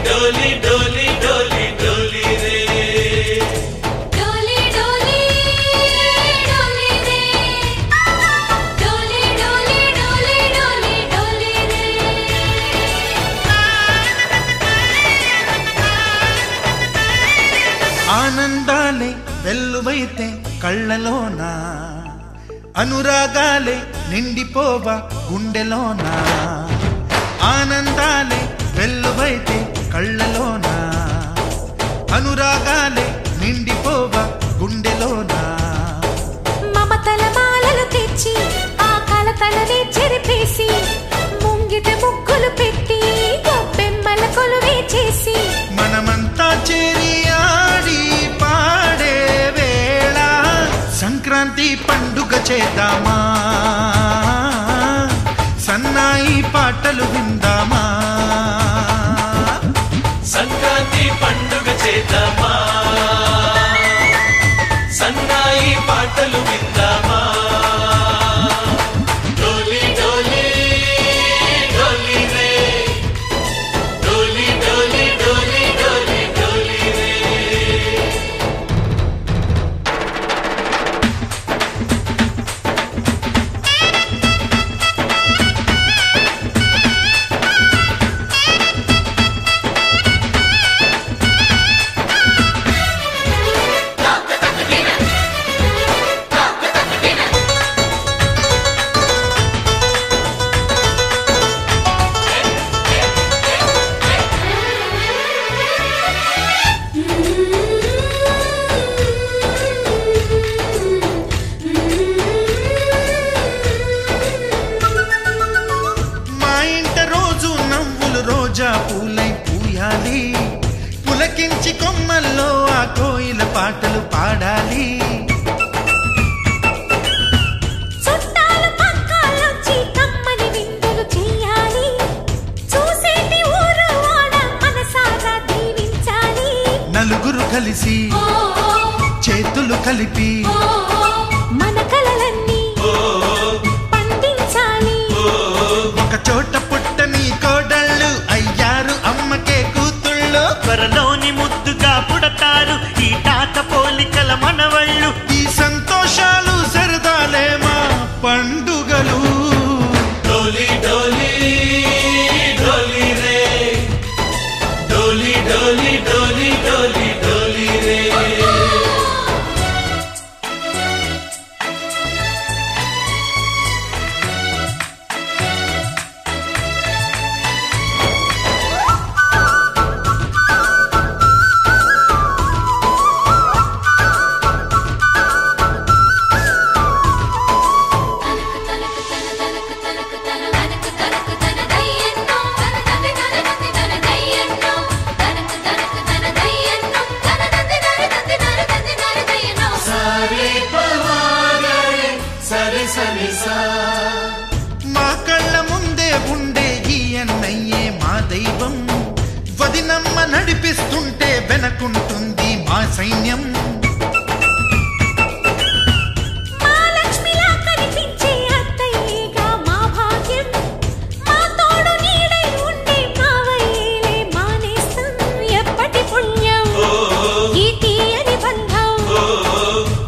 डोली डोली डोली डोली डोली रे डोली डोली डोली रे डोली डोली डोली डोली डोली रे ఆనందాలే వెల్లువైతే కళ్ళలోనా అనురాగాలే నిండిపోవా గుండెలోనా ఆనందాలే వెల్లువైతే కళ్ళలోనా అనురాగాలే నిండిపోవా గుండెలోనా మమతల మాలలు తెచ్చి ఆ కలతలనే చెరిపేసి ముంగిట ముగ్గులు పెట్టి గొప్పెమ్మల కొలువే చేసి మనమంతా చేరి ఆడి పాడే వేళ సంక్రాంతి పండుగ చేద్దామా సన్నాయి పాటలు విందామా సంక్రాంతి పండుగ చేద్దామా సన్నాయి పాటలు విందామా డోలి డోలి డోలి రే డోలి డోలి డోలి డోలి డోలి రే రోజా పూలై పూయాలి పులకించి కొమ్మల్లో ఆ కోయిల పాటలు పాడాలి చుట్టాలు పక్కాలొచ్చి కమ్మని విందులు చేయాలి చూసేటి ఊరు వాడ మనసారా దీవించాలి నలుగురు కలిసి చేతులు కలిపి మన కలలన్నీ పండించాలి ఒక చోట పుట్టని కోడళ్ళు అయ్యారు అమ్మకే కూతుళ్ళు త్వరలోని ముద్దుగా పుడతారు ఈ తాత పోలికల మనవళ్ళు ఈ సంతోషాలు సరదాలే మా పండుగలు డోలి డోలి డోలి రే డోలి డోలి డోలి డోలి డోలి రే మా కళ్ళ ముందే ఉండే ఈ అన్నయ్యే మా దైవం వదినమ్మ నడిపిస్తుంటే వెనకుంటుంది మా సైన్యం మా లక్ష్మిలా కనిపించే అత్తయ్యేగా మా భాగ్యం మా తోడు నీడై ఉండే మావయ్యేలే మానేస్తం ఎప్పటి పుణ్యం ఈ తీయని బంధం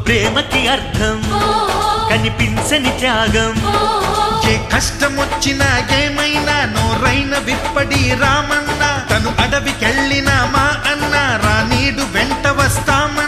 ప్రేమకి అర్థం కనిపించని త్యాగం ఏ కష్టం వచ్చినా ఏమైనా నోరైన విప్పడి రామన్న తను అడవికెళ్ళినా మా అన్న రానీడు వెంట వస్తామా